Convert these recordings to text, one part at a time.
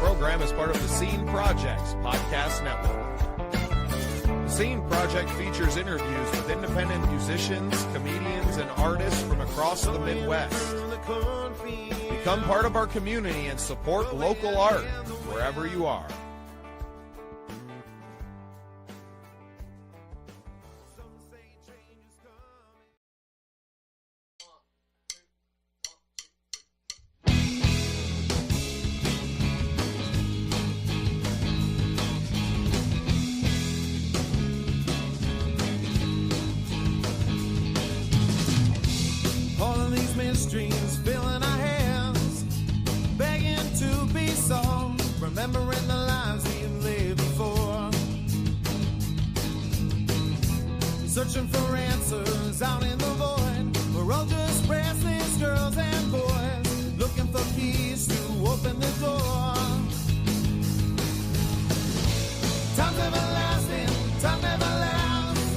program is part of the Scene Project's podcast network. The Scene Project features interviews with independent musicians, comedians, and artists from across the Midwest. Become part of our community and support local art wherever you are. Streams filling our hands, begging to be solved, remembering the lives we've lived before, searching for answers out in the void. We're all just restless girls and boys, looking for keys to open the door. Time's everlasting, time never lasts.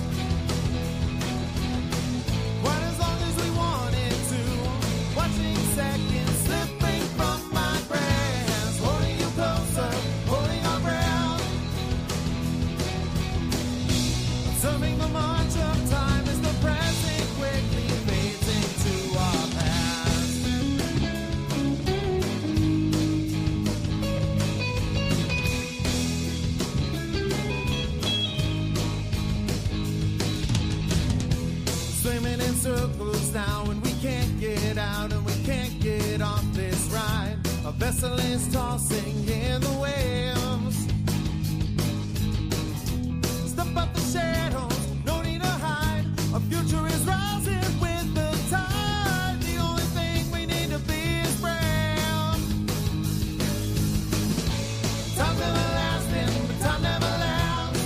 Quite as long as we want it to. Watching seconds slipping from my grasp, holding you closer, holding our breath. Observing the march of time as the present quickly fades into our past. Swimming in circles now and we can't get out and we can't get off this ride. A vessel is tossing in the waves. Step up the shadows, no need to hide. Our future is rising with the tide. The only thing we need to be is brave. Time's everlasting, but time never lasts.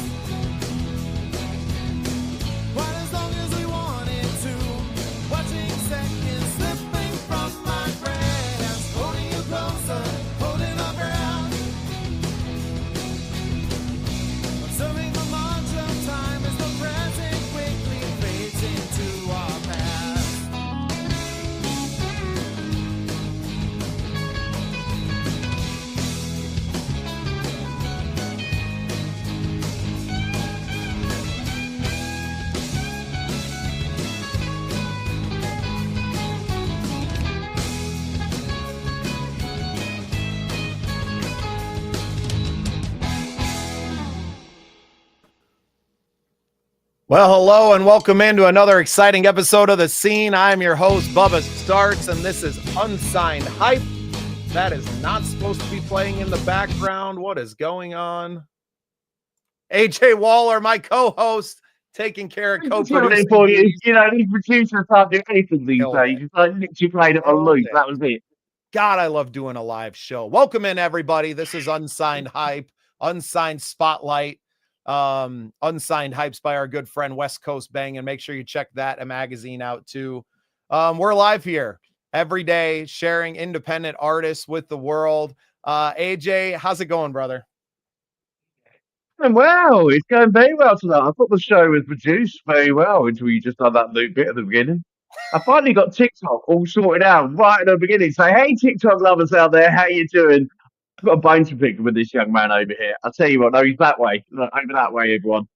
Quite as long as we want it to. Watching seconds slipping from my grasp, holding you closer, holding our breath. Observing the march of time as the present quickly fades into our past. Well, hello and welcome into another exciting episode of The Scene. I'm your host, Bubba Startz, and this is Unsigned Hype. That is not supposed to be playing in the background. What is going on? AJ Waller, my co-host, taking care of co-producing. For you. You know, these producers can't do anything these days. It's like literally played it on loop. That was it. God, I love doing a live show. Welcome in, everybody. This is Unsigned Hype, Unsigned Spotlight. Unsigned Hypes by our good friend West Coast Bang, and make sure you check that magazine out too. We're live here every day sharing independent artists with the world. AJ, how's it going, brother? And well, it's going very well tonight. I thought the show was produced very well until you just done that loop bit at the beginning. I finally got TikTok all sorted out right at the beginning. Say, hey, TikTok lovers out there, how you doing? I've got a bone to pick with this young man over here. I'll tell you what, no, he's that way. Look, over that way, everyone.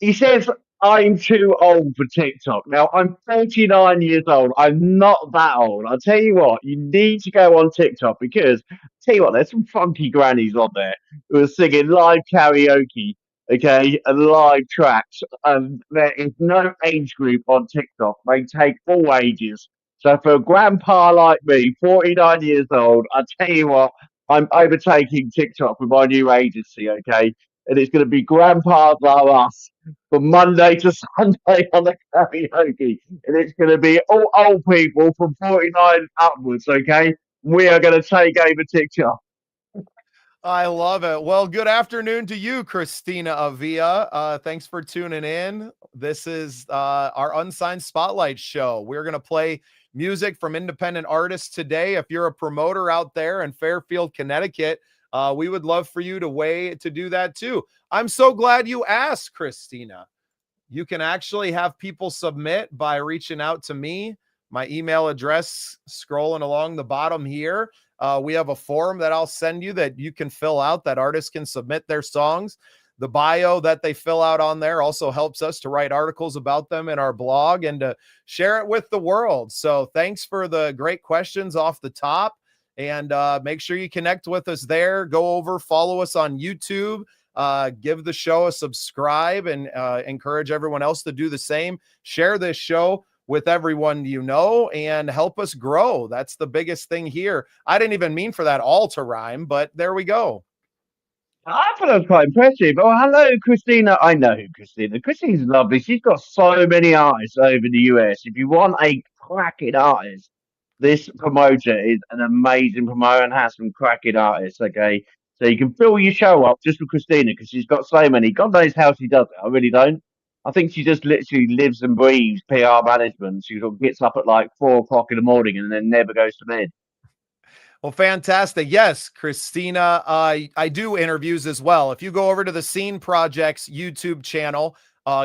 He says, I'm too old for TikTok. Now, I'm 39 years old. I'm not that old. I'll tell you what, you need to go on TikTok because, I'll tell you what, there's some funky grannies on there who are singing live karaoke, okay, and live tracks. There is no age group on TikTok. They take all ages. So for a grandpa like me, 49 years old, I'll tell you what, I'm overtaking TikTok with my new agency, okay? And it's going to be grandpas like us from Monday to Sunday on the karaoke. And it's going to be all old people from 49 upwards, okay? We are going to take over TikTok. I love it. Well, good afternoon to you, Christina Avia. Thanks for tuning in. This is our Unsigned Spotlight show. We're going to play music from independent artists today. If you're a promoter out there in Fairfield, Connecticut, we would love for you to do that too. I'm so glad you asked, Christina. You can actually have people submit by reaching out to me. my email address scrolling along the bottom here. We have a form that I'll send you that you can fill out, that artists can submit their songs. The bio that they fill out on there also helps us to write articles about them in our blog and to share it with the world. So thanks for the great questions off the top, and make sure you connect with us there. Go over, follow us on YouTube, give the show a subscribe, and encourage everyone else to do the same. Share this show with everyone you know and help us grow. That's the biggest thing here. I didn't even mean for that all to rhyme, but there we go. I thought that was quite impressive. Oh, hello, Christina. I know who Christina. Christina's lovely. She's got so many artists over the US. If you want a cracking artist, this promoter is an amazing promoter and has some cracking artists. Okay, so you can fill your show up just with Christina because she's got so many. God knows how she does it. I really don't. I think she just literally lives and breathes PR management. She sort of gets up at like 4 o'clock in the morning and then never goes to bed. Well, fantastic. Yes, Christina, I do interviews as well. If you go over to the Scene Project's YouTube channel,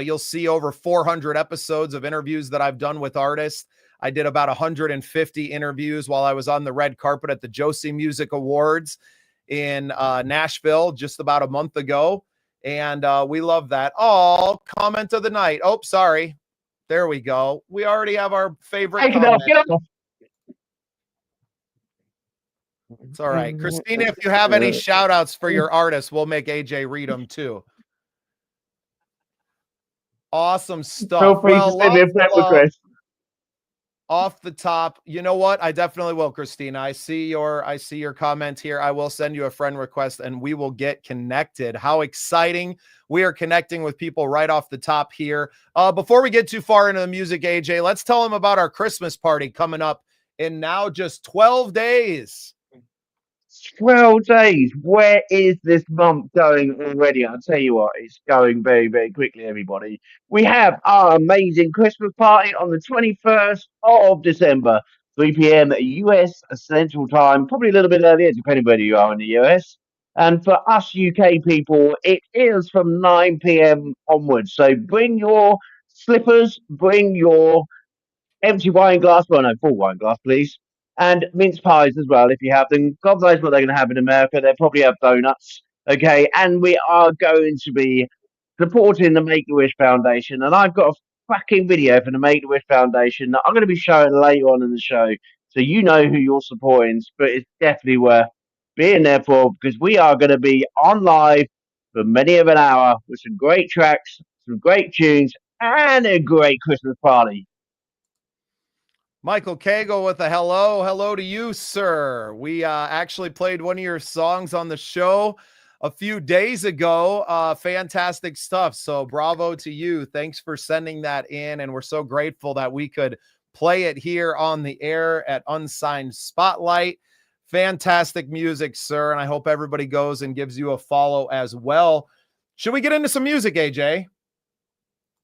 you'll see over 400 episodes of interviews that I've done with artists. I did about 150 interviews while I was on the red carpet at the Josie Music Awards in Nashville just about a month ago. And we love that. Oh, comment of the night. Oh, sorry. There we go. We already have our favorite Take it comment. off, get off. It's all right. Christina, if you have any shout outs for your artists, we'll make AJ read them too. Awesome stuff. Feel free to send me a friend request. Off the top, you know what? I definitely will, Christina. I see your comment here. I will send you a friend request and we will get connected. How exciting. We are connecting with people right off the top here. Before we get too far into the music, AJ, let's tell them about our Christmas party coming up in now just 12 days. 12 days. Where is this month going already? I'll tell you what, it's going very, very quickly, everybody. We have our amazing Christmas party on the 21st of December, 3 p.m. US Central Time, probably a little bit earlier, depending where you are in the US. And for us UK people, it is from 9 p.m. onwards. So bring your slippers, bring your empty wine glass, well, no, full wine glass, please. And mince pies as well, if you have them. God knows what they're going to have in America. They'll probably have donuts. Okay. And we are going to be supporting the Make-A-Wish Foundation. And I've got a cracking video for the Make-A-Wish Foundation that I'm going to be showing later on in the show. So you know who you're supporting. But it's definitely worth being there for, because we are going to be on live for many of an hour with some great tracks, some great tunes, and a great Christmas party. Michael Cagle with a hello. Hello to you, sir. We actually played one of your songs on the show a few days ago. Fantastic stuff. So bravo to you. Thanks for sending that in. And we're so grateful that we could play it here on the air at Unsigned Spotlight. Fantastic music, sir. And I hope everybody goes and gives you a follow as well. Should we get into some music, AJ?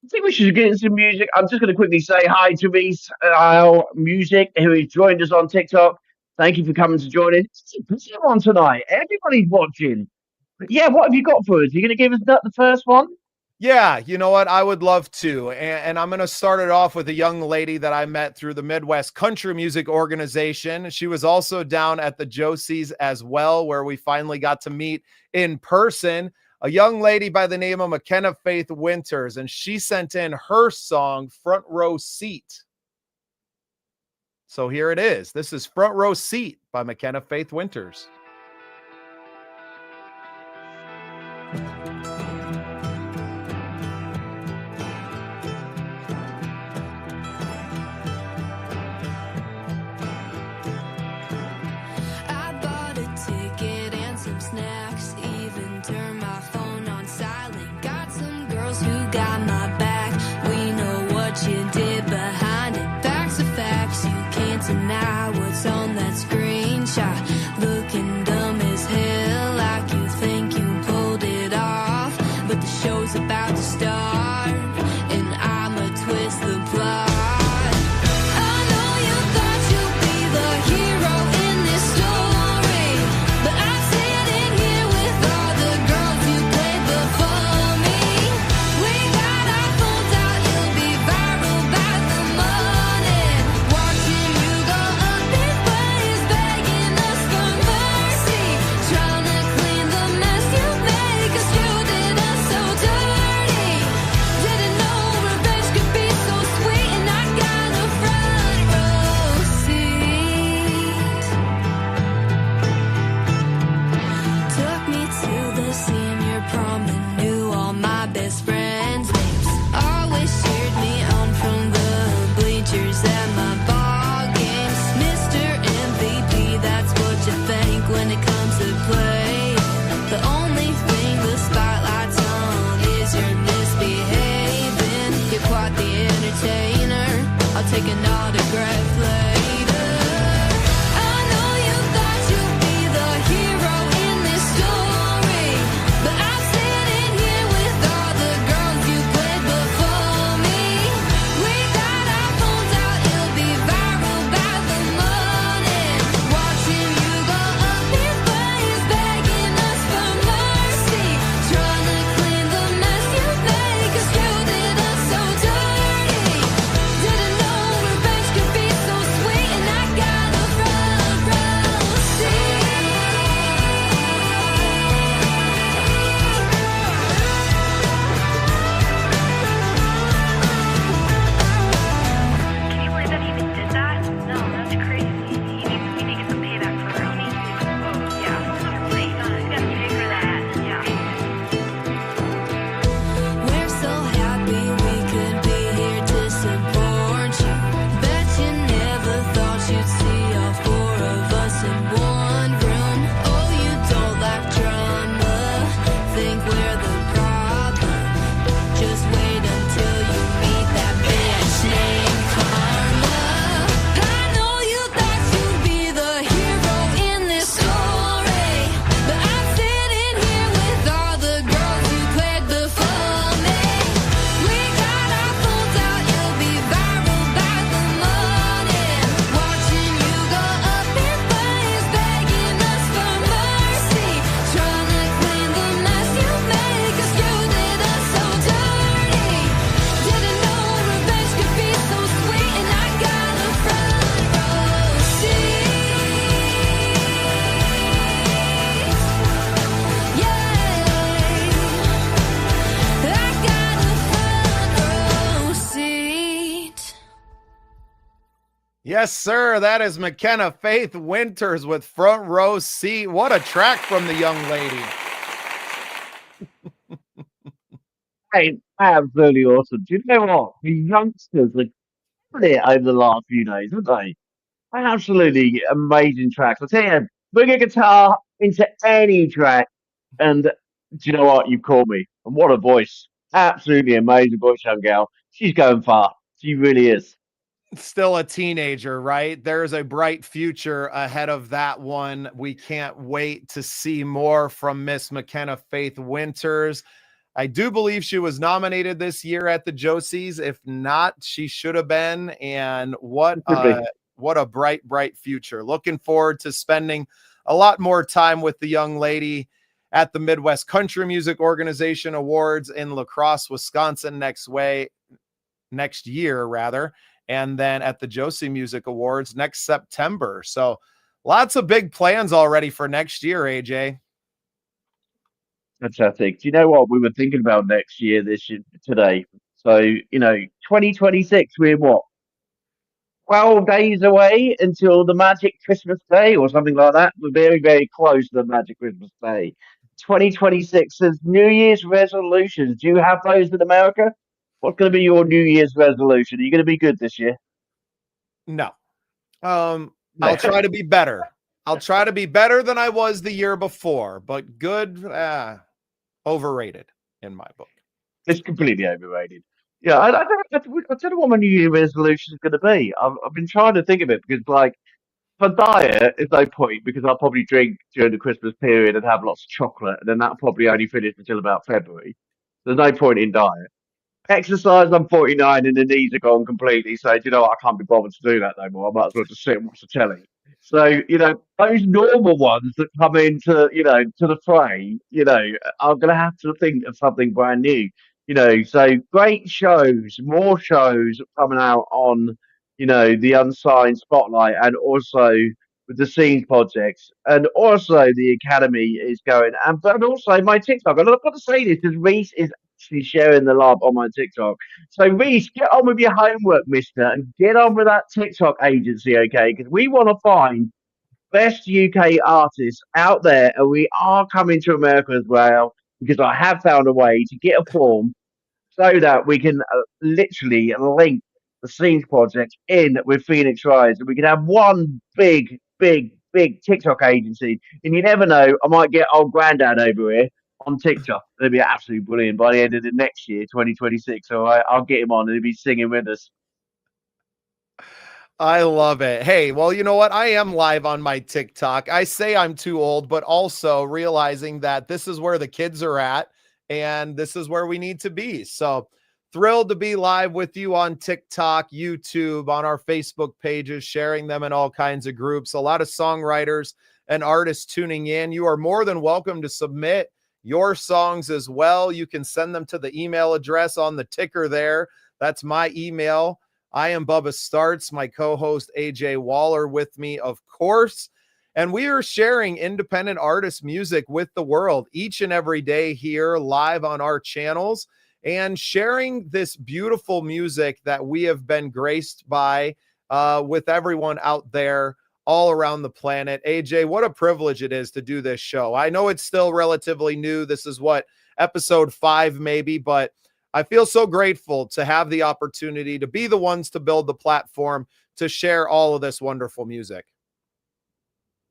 I think we should get into some music. I'm just going to quickly say hi to Reese our Music, who has joined us on TikTok. Thank you for coming to join in. It's a busy one tonight. Everybody's watching. But yeah, what have you got for us? Are you going to give us the first one? Yeah, you know what? I would love to. And I'm going to start it off with a young lady that I met through the Midwest Country Music Organization. She was also down at the Josie's as well, where we finally got to meet in person. A young lady by the name of McKenna Faith Winters, and she sent in her song, Front Row Seat. So here it is. This is Front Row Seat by McKenna Faith Winters. I bought a ticket and some snacks, even turned my phone on silent. Got some girls who got my back. We know what you did behind it. Facts are facts, you can't deny what's on that screenshot. Looking Yes, sir. That is McKenna Faith Winters with Front Row Seat. What a track from the young lady. Hey, absolutely awesome. Do you know what? The youngsters have done it over the last few days, haven't they? Absolutely amazing tracks. I tell you, bring a guitar into any track, and do you know what? You call me. And what a voice. Absolutely amazing voice, young gal. She's going far. She really is. Still a teenager, right? There's a bright future ahead of that one. We can't wait to see more from Miss McKenna Faith Winters. I do believe she was nominated this year at the Josies. If not, she should have been. And what a bright future. Looking forward to spending a lot more time with the young lady at the Midwest Country Music Organization Awards in La Crosse, Wisconsin next year rather. And then at the Josie Music Awards next September. So lots of big plans already for next year, AJ. Fantastic. Do you know what we were thinking about next year, this year, today? So, 2026, we're what, 12 days away until the magic Christmas day or something like that. We're very, very close to the magic Christmas day. 2026 is New Year's resolutions. Do you have those in America? What's going to be your New Year's resolution? Are you going to be good this year? No. I'll try to be better. I'll try to be better than I was the year before, but good, overrated in my book. It's completely overrated. Yeah, I don't know what my New Year resolution is going to be. I've been trying to think of it because, like, for diet, it's no point because I'll probably drink during the Christmas period and have lots of chocolate, and then that'll probably only finish until about February. There's no point in diet. Exercise, I'm 49 and the knees are gone completely. So, you know what? I can't be bothered to do that no more. I might as well just sit and watch the telly. So, those normal ones that come into, to the fray, I'm going to have to think of something brand new. So great shows, more shows coming out on, the Unsigned Spotlight and also with the Scenes projects. And also the Academy is going, but also my TikTok. And I've got to say this because Reese is actually sharing the love on my TikTok. So Reese, get on with your homework, mister, and get on with that TikTok agency, okay? Because we want to find best UK artists out there, and we are coming to America as well. Because I have found a way to get a form so that we can literally link the Scenes project in with Phoenix Rise, and we can have one big TikTok agency. And you never know, I might get old granddad over here on TikTok. It'll be absolutely brilliant by the end of the next year, 2026. So I'll get him on and he'll be singing with us. I love it. Hey, well, you know what? I am live on my TikTok. I say I'm too old, but also realizing that this is where the kids are at and this is where we need to be. So thrilled to be live with you on TikTok, YouTube, on our Facebook pages, sharing them in all kinds of groups. A lot of songwriters and artists tuning in. You are more than welcome to submit your songs as well. You can send them to the email address on the ticker there. That's my email. I am Bubba Startz, my co-host AJ Waller with me, of course. And we are sharing independent artist music with the world each and every day here live on our channels and sharing this beautiful music that we have been graced by with everyone out there all around the planet. AJ, what a privilege it is to do this show. I know it's still relatively new. This is episode 5 maybe, but I feel so grateful to have the opportunity to be the ones to build the platform to share all of this wonderful music.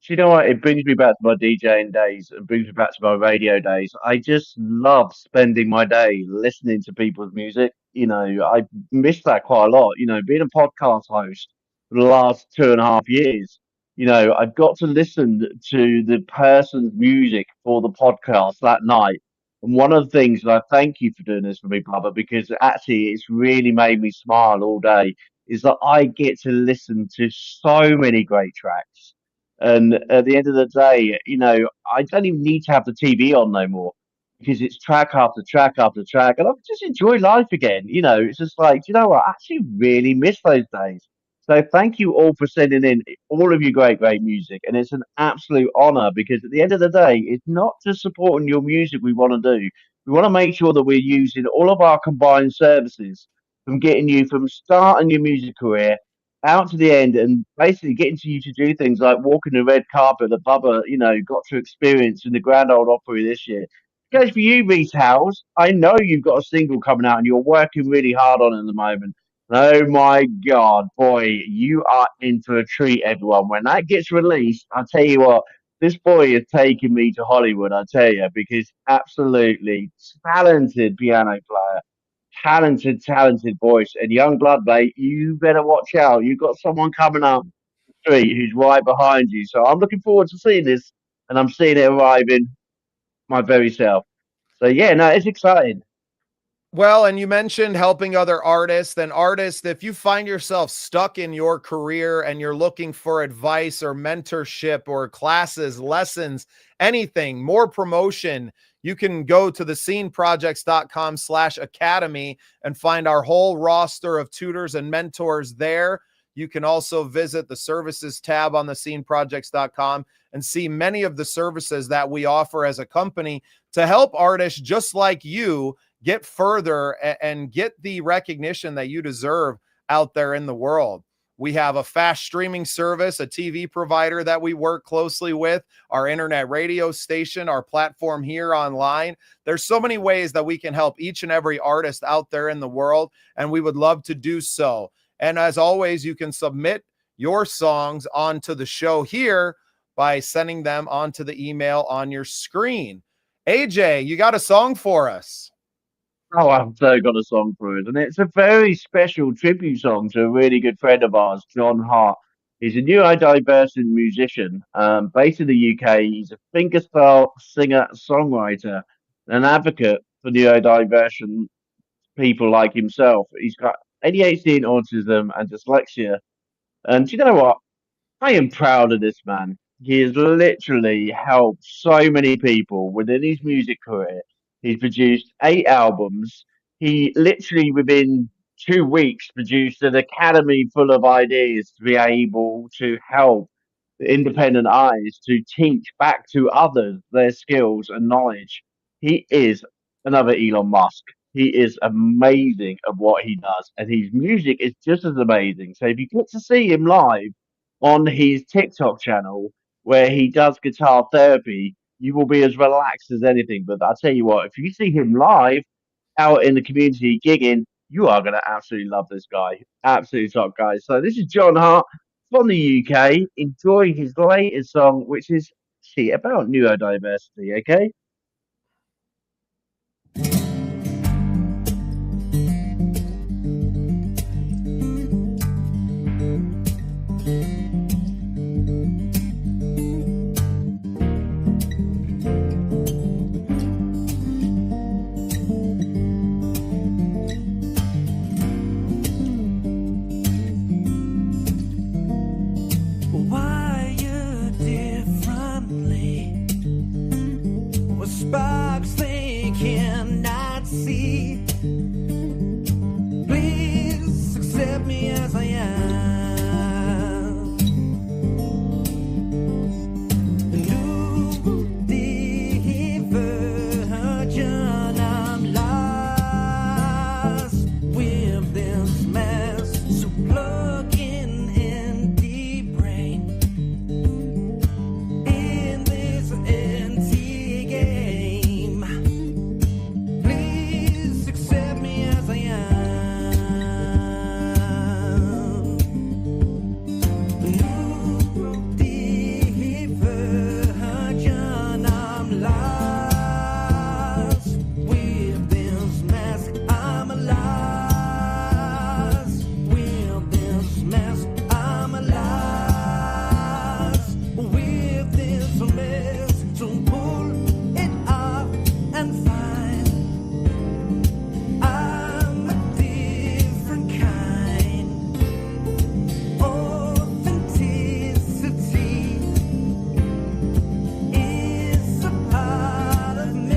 Do you know what? It brings me back to my DJing days and brings me back to my radio days. I just love spending my day listening to people's music. I miss that quite a lot. Being a podcast host for the last 2.5 years, I've got to listen to the person's music for the podcast that night. And one of the things, and I thank you for doing this for me, Bubba, because actually it's really made me smile all day, is that I get to listen to so many great tracks. And at the end of the day, I don't even need to have the TV on no more because it's track after track after track. And I just enjoy life again. It's just like, what? I actually really miss those days. So thank you all for sending in all of your great music. And it's an absolute honor because at the end of the day, it's not just supporting your music we want to do. We want to make sure that we're using all of our combined services from getting you from starting your music career out to the end and basically getting to you to do things like walking the red carpet that Bubba, got to experience in the Grand Old Opry this year. Goes for you, Reese Howes. I know you've got a single coming out and you're working really hard on it at the moment. Oh my God, boy, you are in for a treat, everyone. When that gets released, I'll tell you what, this boy is taking me to Hollywood, I tell you, because absolutely talented piano player, talented voice, and young blood, mate. You better watch out. You've got someone coming up the street who's right behind you. So I'm looking forward to seeing this, and I'm seeing it arriving my very self. So yeah, no, it's exciting. Well, and you mentioned helping other artists and artists. If you find yourself stuck in your career and you're looking for advice or mentorship or classes, lessons, anything, more promotion, you can go to thesceneprojects.com/academy and find our whole roster of tutors and mentors there. You can also visit the services tab on thesceneprojects.com and see many of the services that we offer as a company to help artists just like you get further and get the recognition that you deserve out there in the world. We have a fast streaming service, a TV provider that we work closely with, our internet radio station, our platform here online. There's so many ways that we can help each and every artist out there in the world, and we would love to do so. And as always, you can submit your songs onto the show here by sending them onto the email on your screen. AJ, you got a song for us? Oh, I've so got a song for it, and it's a very special tribute song to a really good friend of ours, John Hart. He's a neurodiverse musician, based in the UK. He's a fingerstyle singer, songwriter, and an advocate for neurodiversion people like himself. He's got ADHD and autism and dyslexia. And do you know what? I am proud of this man. He has literally helped so many people within his music career. He's produced 8 albums. He literally, within 2 weeks, produced an academy full of ideas to be able to help the independent artists to teach back to others their skills and knowledge. He is another Elon Musk. He is amazing at what he does, and his music is just as amazing. So if you get to see him live on his TikTok channel where he does guitar therapy, you will be as relaxed as anything. But I'll tell you what, if you see him live out in the community gigging, you are going to absolutely love this guy. Absolutely top guy. So this is John Hart from the UK, enjoying his latest song, which is about neurodiversity, okay? Why you differently? What sparks they cannot see? Please accept me as I am. A new diversion, I'm lost with this mess. So plug in deep brain in this empty game. Please accept me as I am. New diversion, I'm lost with this mask. I'm lost with this mask. I'm lost with this mess. So pull it off and find I'm a different kind. Authenticity is a part of me.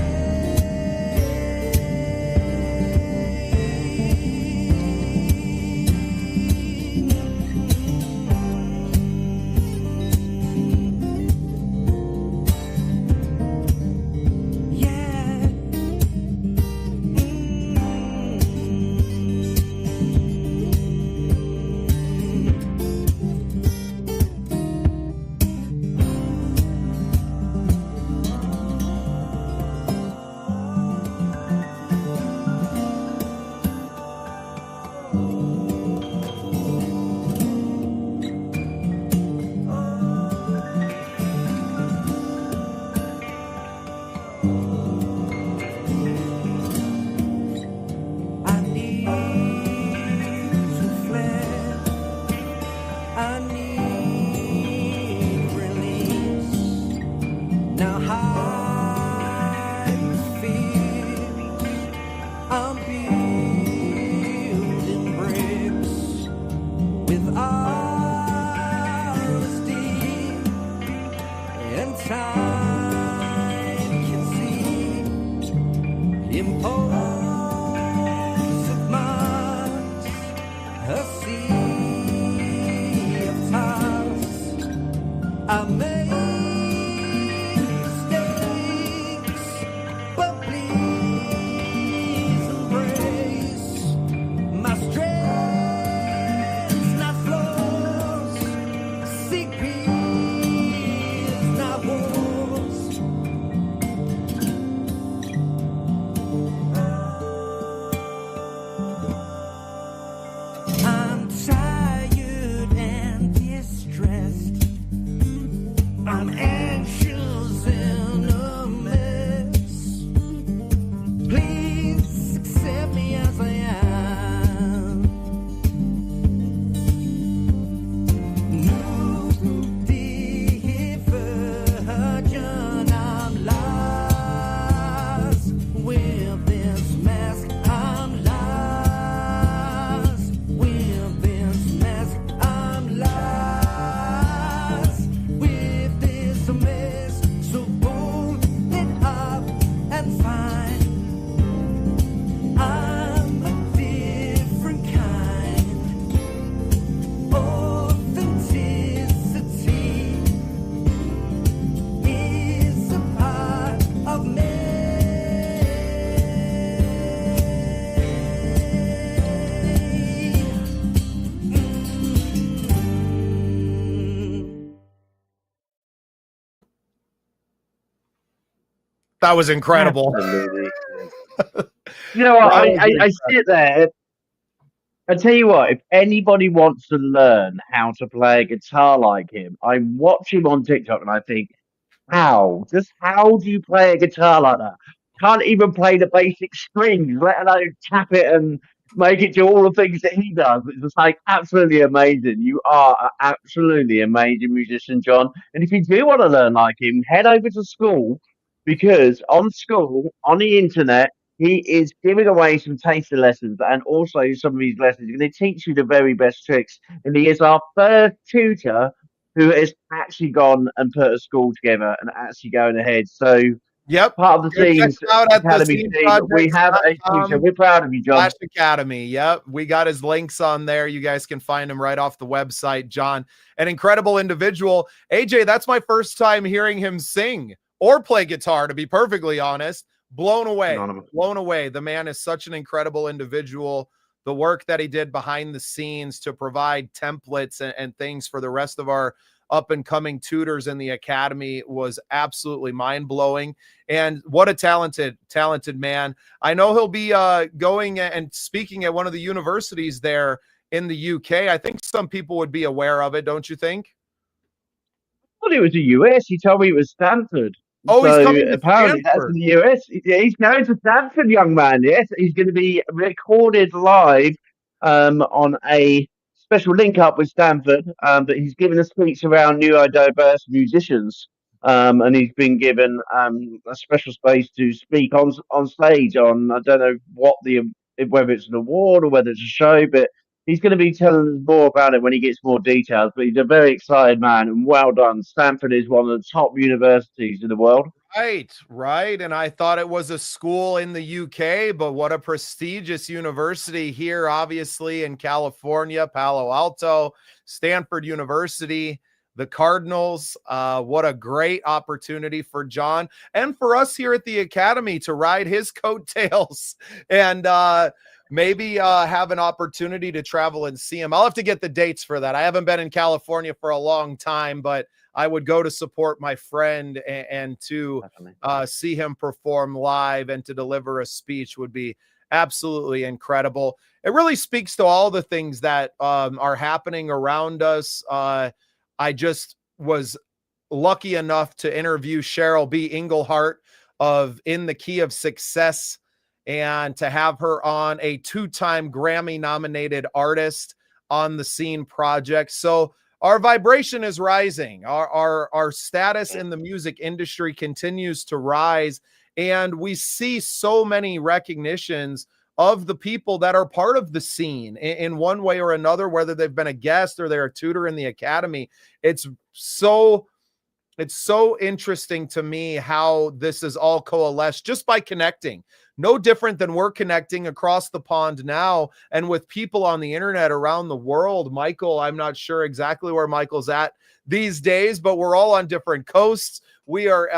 time can see impulsive minds, a sea of times I made mistakes, but please embrace my strengths, not flaws. Seek peace, not wars. I'm tired and distressed. I'm anxious and a mess. Please accept me as I am. New diversion, I'm lost with this mask. I'm lost with this mask. I'm lost with this mess. So pull it up and find I'm a different kind. Authenticity is a part of me. That was incredible. Absolutely. You know what? I sit there. I tell you what, if anybody wants to learn how to play a guitar like him, I watch him on TikTok and I think, just how do you play a guitar like that? Can't even play the basic strings, let alone tap it and make it do all the things that he does. It's just like absolutely amazing. You are an absolutely amazing musician, John. And if you do want to learn like him, head over to school because on school, on the internet, he is giving away some taster lessons and also some of these lessons. He's going to teach you the very best tricks. And he is our first tutor who has actually gone and put a school together and actually going ahead. So Yep. part of the Go check Scenes him out at the Academy Scene team, we have a teacher. Projects.com. We're proud of you, John. Flash Academy. Yep. We got his links on there. You guys can find him right off the website. John, an incredible individual. AJ, that's my first time hearing him sing or play guitar, to be perfectly honest. Blown away. Anonymous. Blown away. The man is such an incredible individual. The work that he did behind the scenes to provide templates and things for the rest of our up and coming tutors in the academy was absolutely mind blowing. And what a talented man. I know he'll be going and speaking at one of the universities there in the UK. I think some people would be aware of it. Don't you think? I thought it was the US. He told me it was Stanford. Oh, So he's coming to apparently that's Stanford. in the US. Yeah, he's going to Stanford, young man. Yes, he's going to be recorded live on a special link up with Stanford. But he's given a speech around neurodiverse musicians. And he's been given a special space to speak on stage on, I don't know whether it's an award or whether it's a show, but he's going to be telling us more about it when he gets more details. But he's a very excited man, and well done. Stanford is one of the top universities in the world. Right. And I thought it was a school in the UK, but what a prestigious university here, obviously in California, Palo Alto, Stanford University, the Cardinals. What a great opportunity for John and for us here at the Academy to ride his coattails and maybe have an opportunity to travel and see him. I'll have to get the dates for that. I haven't been in California for a long time, but I would go to support my friend and to see him perform live and to deliver a speech would be absolutely incredible. It really speaks to all the things that are happening around us. I just was lucky enough to interview Cheryl B. Englehart of In the Key of Success and to have her on, a 2-time Grammy nominated artist on the Scene Project. So our vibration is rising. Our status in the music industry continues to rise. And we see so many recognitions of the people that are part of the scene in one way or another, whether they've been a guest or they're a tutor in the academy. It's so it's so interesting to me how this is all coalesced just by connecting. No different than we're connecting across the pond now and with people on the internet around the world. Michael, I'm not sure exactly where Michael's at these days, but we're all on different coasts. We are,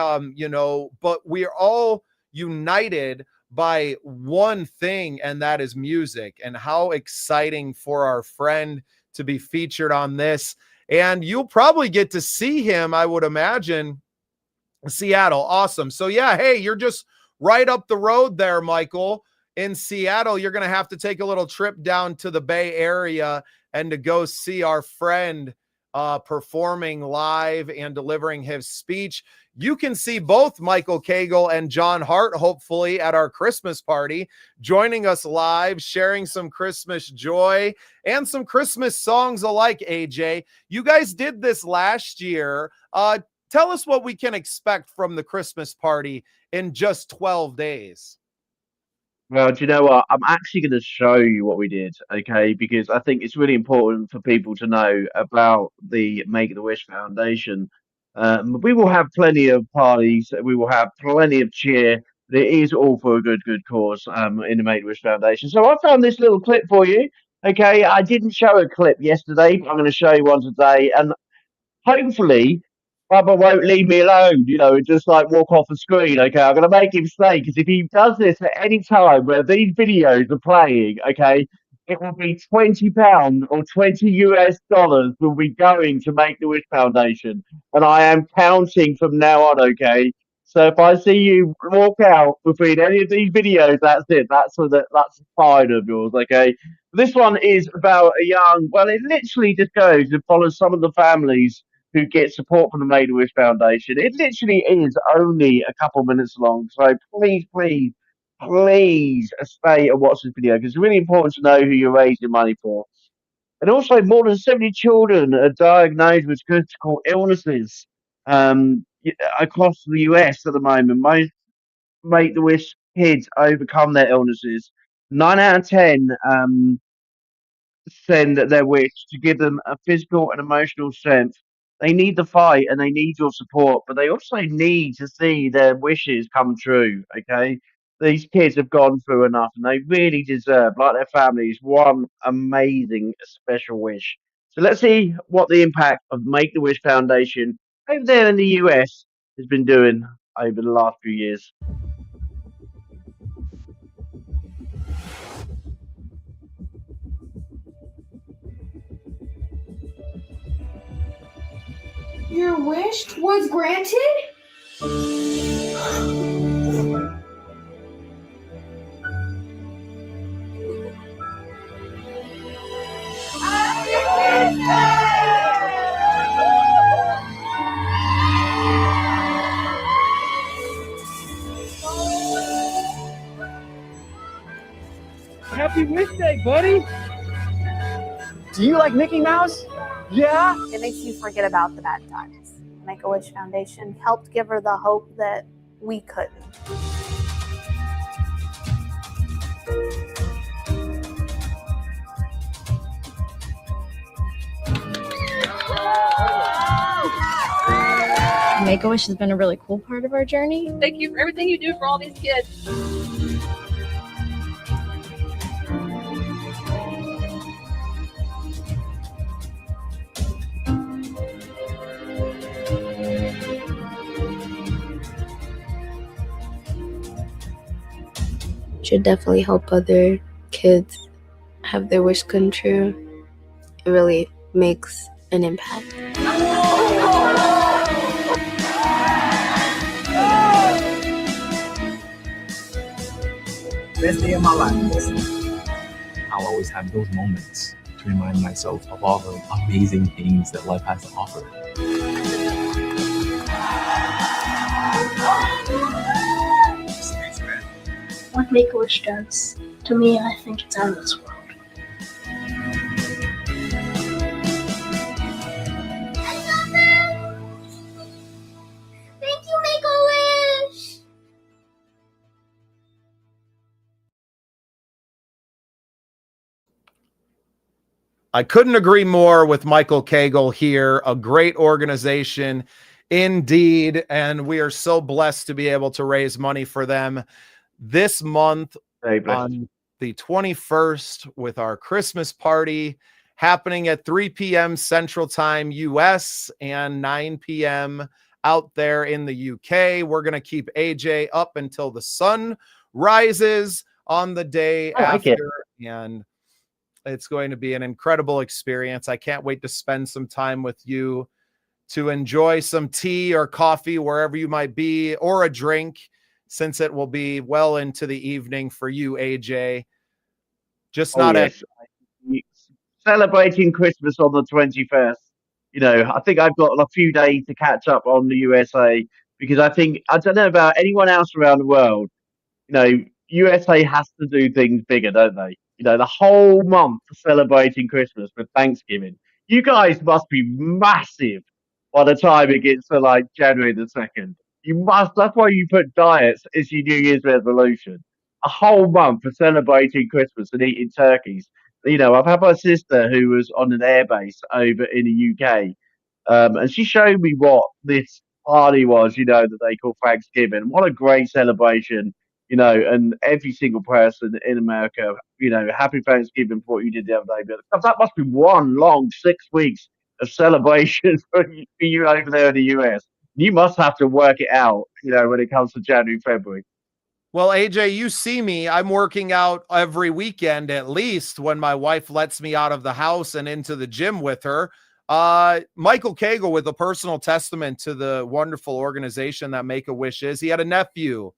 but we are all united by one thing, and that is music. And how exciting for our friend to be featured on this. And you'll probably get to see him, I would imagine, Seattle. Awesome. So yeah, hey, you're just right up the road there, Michael. In Seattle, you're going to have to take a little trip down to the Bay Area and to go see our friend performing live and delivering his speech. You can see both Michael Cagle and John Hart, hopefully, at our Christmas party, joining us live, sharing some Christmas joy and some Christmas songs alike, AJ. You guys did this last year. Tell us what we can expect from the Christmas party in just 12 days. Well, do you know what? I'm actually going to show you what we did, okay? Because I think it's really important for people to know about the Make-A-Wish Foundation. We will have plenty of parties, we will have plenty of cheer, but it is all for a good cause in the Make-A-Wish Foundation. So I found this little clip for you, okay? I didn't show a clip yesterday, but I'm going to show you one today. And hopefully Bubba won't leave me alone, and just like walk off the screen. Okay, I'm gonna make him stay because if he does this at any time where these videos are playing, okay, it will be £20 or $20 will be going to Make the Wish Foundation, and I am counting from now on. Okay, so if I see you walk out between any of these videos, that's it. That's a fine of yours. Okay, this one is about a young. Well, it literally just goes and follows some of the families who get support from the Make-A-Wish Foundation. It literally is only a couple minutes long. So please stay and watch this video because it's really important to know who you're raising money for. And also, more than 70 children are diagnosed with critical illnesses across the US at the moment. Most Make-A-Wish kids overcome their illnesses. 9 out of 10 send their wish to give them a physical and emotional strength. They need the fight and they need your support, but they also need to see their wishes come true. Okay, these kids have gone through enough and they really deserve, like their families, one amazing special wish. So let's see what the impact of Make the Wish Foundation over there in the US has been doing over the last few years. Your wish was granted? Happy Wish Day, buddy! Do you like Mickey Mouse? Yeah? It makes you forget about the bad times. Make-A-Wish Foundation helped give her the hope that we couldn't. Make-A-Wish has been a really cool part of our journey. Thank you for everything you do for all these kids. Should definitely help other kids have their wish come true. It really makes an impact. Best day of my life. I'll always have those moments to remind myself of all the amazing things that life has to offer. What Make-A-Wish does, to me, I think it's out of this world. Thank you, Make-A-Wish! I couldn't agree more with Michael Cagle here. A great organization Indeed. And we are so blessed to be able to raise money for them this month Very blessed. on the 21st with our Christmas party happening at 3 p.m. Central Time US and 9 p.m. out there in the UK. We're going to keep AJ up until the sun rises on the day I like it. after. And it's going to be an incredible experience. I can't wait to spend some time with you to enjoy some tea or coffee wherever you might be, or a drink, since it will be well into the evening for you, AJ. Just Oh, not yes. Celebrating Christmas on the 21st. You know, I think I've got a few days to catch up on the USA because I don't know about anyone else around the world. You know, USA has to do things bigger, don't they? You know, the whole month celebrating Christmas with Thanksgiving. You guys must be massive by the time it gets to like January the 2nd. You must, that's why you put diets as your New Year's resolution. A whole month for celebrating Christmas and eating turkeys. You know, I've had my sister who was on an airbase over in the UK, and she showed me what this party was, you know, that they call Thanksgiving. What a great celebration, you know, and every single person in America, you know, happy Thanksgiving for what you did the other day. But that must be one long 6 weeks of celebration for you over there in the US. You must have to work it out, you know, when it comes to January, February. Well, AJ, you see me. I'm working out every weekend at least when my wife lets me out of the house and into the gym with her. Michael Cagle, with a personal testament to the wonderful organization that Make-A-Wish is. He had a nephew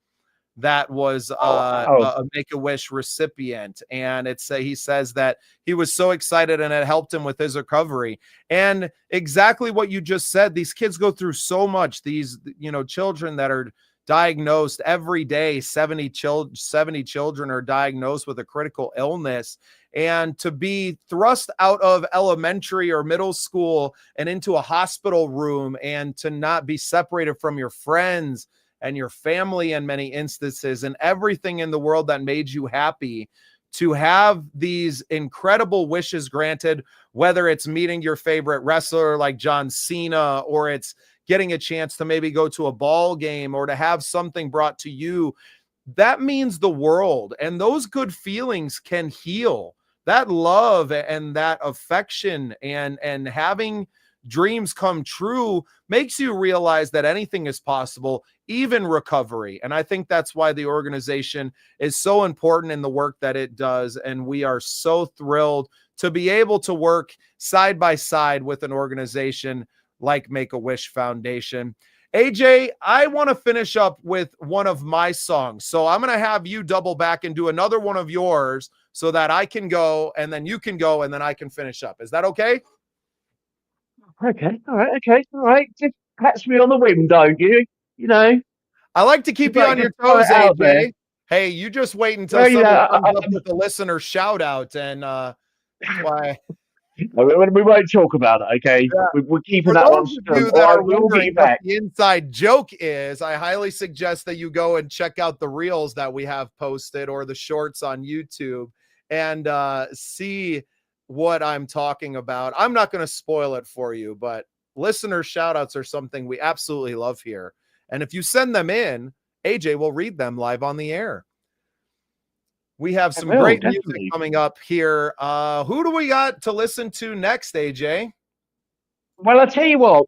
that was a Make-A-Wish recipient, and he says that he was so excited and it helped him with his recovery. And exactly what you just said, these kids go through so much. These, you know, children that are diagnosed every day, 70 children are diagnosed with a critical illness, and to be thrust out of elementary or middle school and into a hospital room and to not be separated from your friends and your family in many instances and everything in the world that made you happy, to have these incredible wishes granted, whether it's meeting your favorite wrestler like John Cena, or it's getting a chance to maybe go to a ball game or to have something brought to you, that means the world. And those good feelings can heal. That love and that affection and having dreams come true makes you realize that anything is possible, even recovery. And I think that's why the organization is so important in the work that it does. And we are so thrilled to be able to work side by side with an organization like Make-A-Wish Foundation. AJ, I want to finish up with one of my songs. So I'm going to have you double back and do another one of yours so that I can go and then you can go and then I can finish up. Is that okay? Okay, all right. Just catch me on the whim, don't you? You know, I like to keep you on your throw toes, it out there. AJ. Hey, you just wait until Well, you someone know, comes up with a listener shout out, and that's why. we won't talk about it, okay? Yeah. We're keeping For that one those of strong. you All that right, are we will get you wondering what back. the inside joke is, I highly suggest that you go and check out the reels that we have posted or the shorts on YouTube and see what I'm talking about. I'm not going to spoil it for you, but listener shout outs are something we absolutely love here. And if you send them in, AJ will read them live on the air. We have some great music coming up here. Who do we got to listen to next, AJ? Well, I'll tell you what,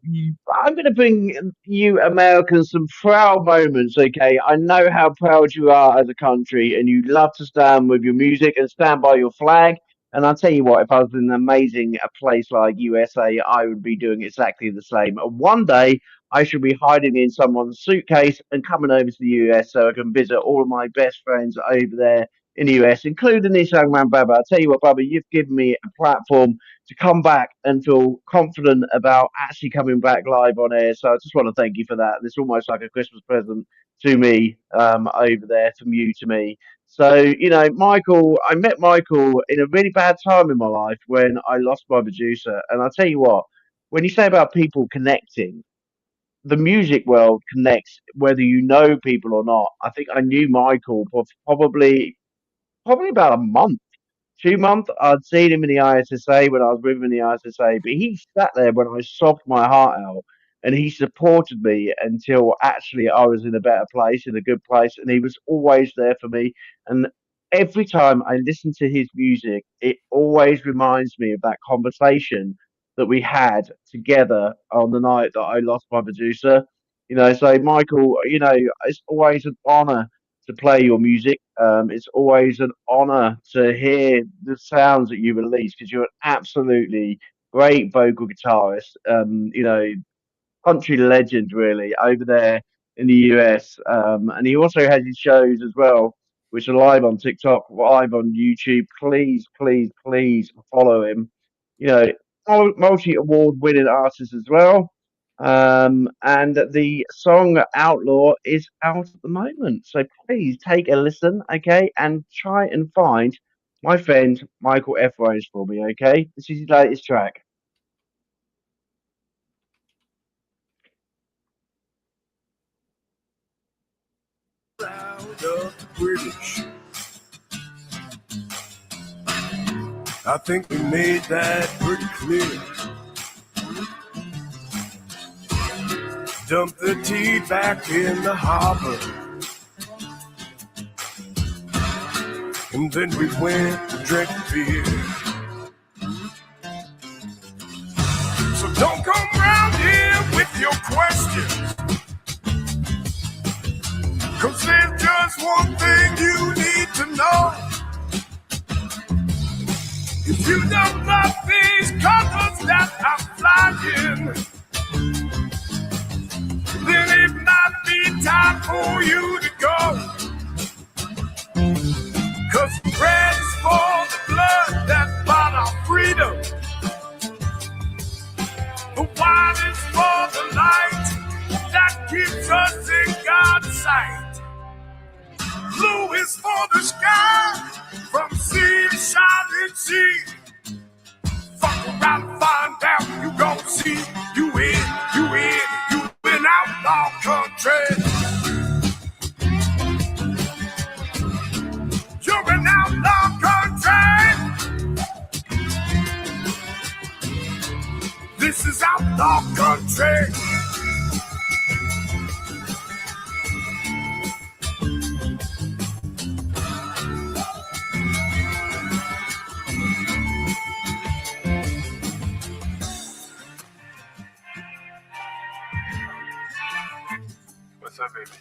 I'm going to bring you Americans some proud moments, okay? I know how proud you are as a country, and you love to stand with your music and stand by your flag. And I'll tell you what, if I was in an amazing place like USA, I would be doing exactly the same. And one day, I should be hiding in someone's suitcase and coming over to the US so I can visit all of my best friends over there in the US, including this young man, Bubba. I'll tell you what, Bubba, you've given me a platform to come back and feel confident about actually coming back live on air. So I just want to thank you for that. It's almost like a Christmas present to me over there, from you to me. So, you know, Michael, I met Michael in a really bad time in my life when I lost my producer. And I'll tell you what, when you say about people connecting, the music world connects whether you know people or not. I think I knew Michael for probably about a month 2 months. I'd seen him in the ISSA when I was with him in the ISSA, but he sat there when I sobbed my heart out. and he supported me until actually I was in a better place, in a good place, and he was always there for me. And every time I listen to his music, it always reminds me of that conversation that we had together on the night that I lost my producer. So Michael, it's always an honor to play your music. It's always an honor to hear the sounds that you release because you're an absolutely great vocal guitarist. Country legend really over there in the US. And he also has his shows as well, which are live on TikTok, live on YouTube. Please, please, please follow him. Multi award winning artist as well. And the song Outlaw is out at the moment. So please take a listen, okay? And try and find my friend Michael F. Rose for me, okay? This is his latest track. Of the British. I think we made that pretty clear. Dump the tea back in the harbor, and then we went to drink beer. So don't come round here with your questions, 'cause there's just one thing you need to know. If you don't love these colors that I'm flying, then it might be time for you to go. 'Cause red is for the blood that bought our freedom. The white is for the light that keeps us in God's sight. Blue is for the sky, from sea to shining sea. Fuck around and find out, you gon' see. You in outlaw country. You're in outlaw country. This is outlaw country. What's up, baby?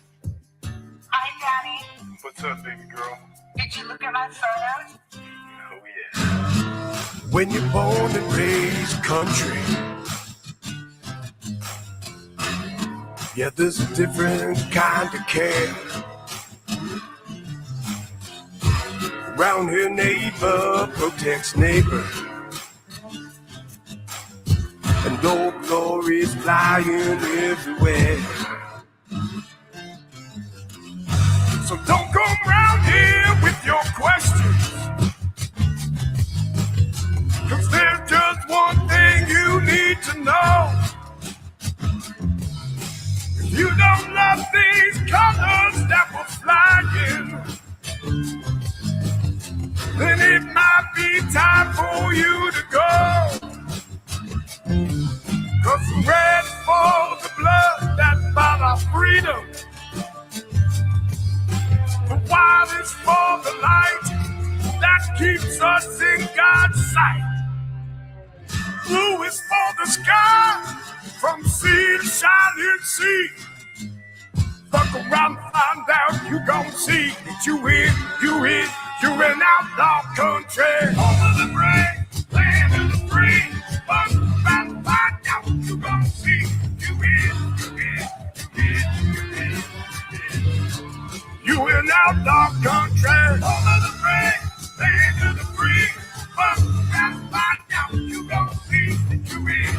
Hi, Daddy. What's up, baby girl? Did you look at my photos? Oh, yeah. When you're born and raised country, yeah, there's a different kind of care. Around here, neighbor protects neighbor, and old glory's flying everywhere. So don't come round here with your questions, 'cause there's just one thing you need to know. If you don't love these colors that were flying, then it might be time for you to go. 'Cause red for the blood that bought our freedom. The white is for the light that keeps us in God's sight. Blue is for the sky, from sea to shining sea. Fuck around and find out, you gon' see that you in outlaw country. Over the brave, land of the free. Fuck around and find out, you gon' see you in. You in outlaw country. Over the brave, land of the free. Fuck around and find out, you gon' see that you in.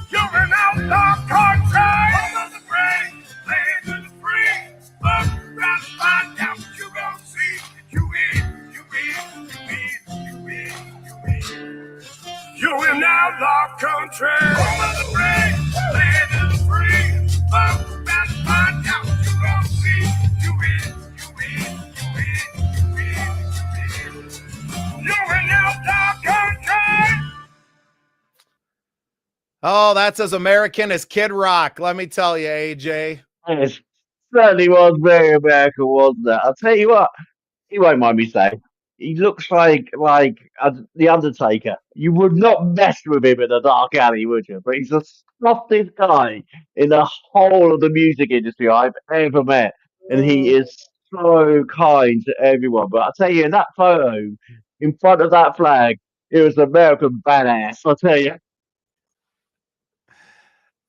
You're an outlaw country. Over the brave, land of the free. Fuck around and find out, you gon' see that you in. You're in outlaw country. Over the brave, land of the free. Fuck around and find out, you gon' see. Oh, that's as American as Kid Rock. Let me tell you, AJ. It certainly was very American, wasn't it? I'll tell you what, you won't mind me saying, he looks like the Undertaker. You would not mess with him in a dark alley, would you? But he's the softest guy in the whole of the music industry I've ever met, and he is so kind to everyone. But I'll tell you, in that photo, in front of that flag, it was American badass. I'll tell you.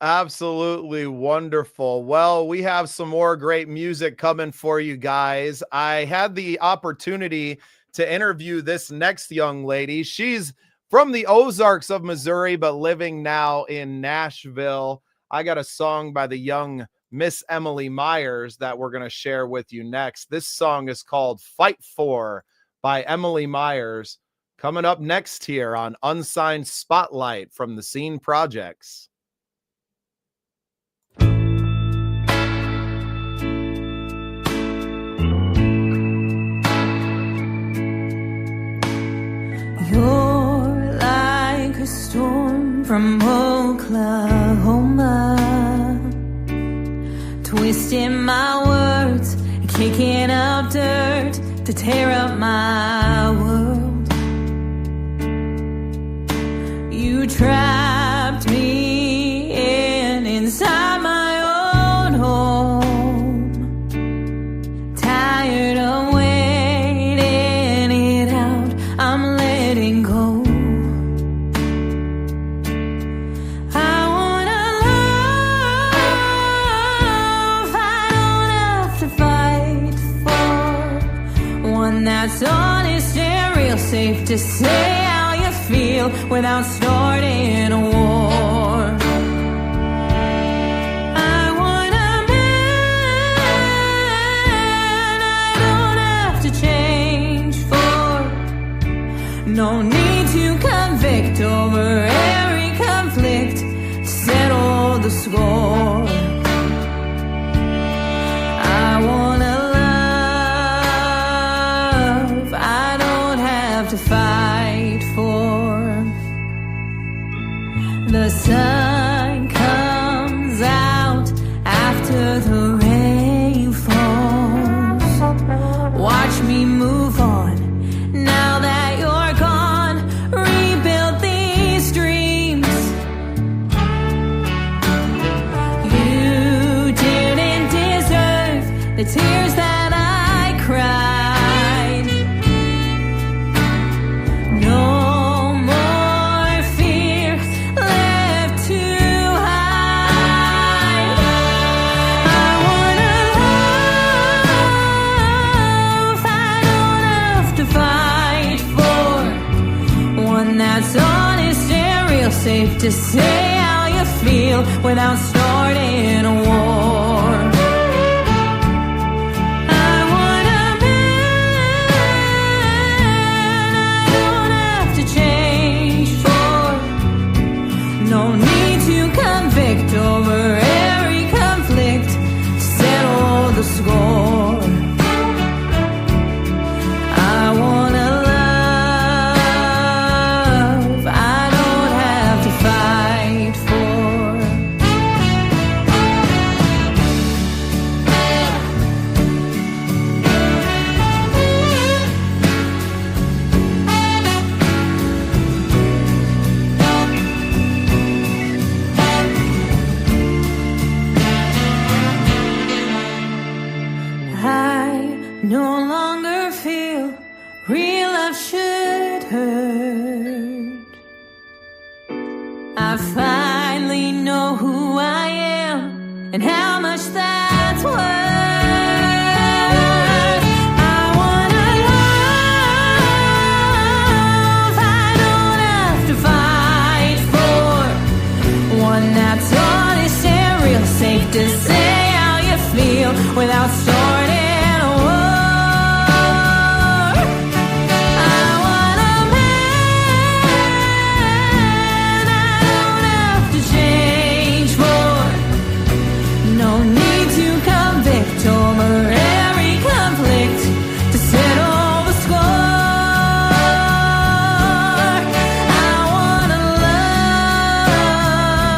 Absolutely wonderful. Well, we have some more great music coming for you guys. I had the opportunity to interview this next young lady. She's from the Ozarks of Missouri, but living now in Nashville. I got a song by the young Miss Emily Myers that we're going to share with you next. This song is called Fight For by Emily Myers. Coming up next here on Unsigned Spotlight from the Scene Projects. You're like a storm from Oklahoma, twisting my words, kicking up dirt to tear up my world. You trapped me inside my own home, tired of waiting it out. I'm letting go. I wanna love. I don't have to fight for one that's honest and real, safe to say how you feel without starting a war. I want a man I don't have to change for. No need to convict over every conflict to settle the score. I wanna love. I don't have to fight for. The sun comes out after the rain falls. Watch me move on. Now that you're gone, rebuild these dreams. You didn't deserve the tears that I cried. No more fear left to hide. I wanna love. I don't have to fight for one that's honest and real, safe to say how you feel without starting a war. I want a man I don't have to change for. No need to convict over every conflict to settle the score. I wanna love. I don't have to fight for. I no longer feel real love should hurt. I finally know who I am and how much that's worth. I wanna love. I don't have to fight for one that's honest and real, safe to say how you feel without starting a war. I want a man I don't have to change for. No need to convict over every conflict to settle the score. I wanna love.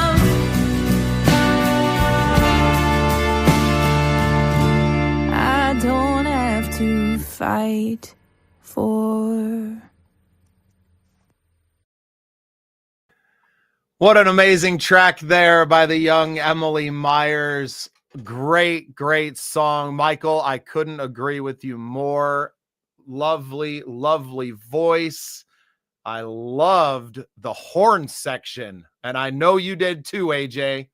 for. What an amazing track there by the young Emily Myers. Great, great song. Michael, I couldn't agree with you more. Lovely, lovely voice. I loved the horn section, and I know you did too, AJ.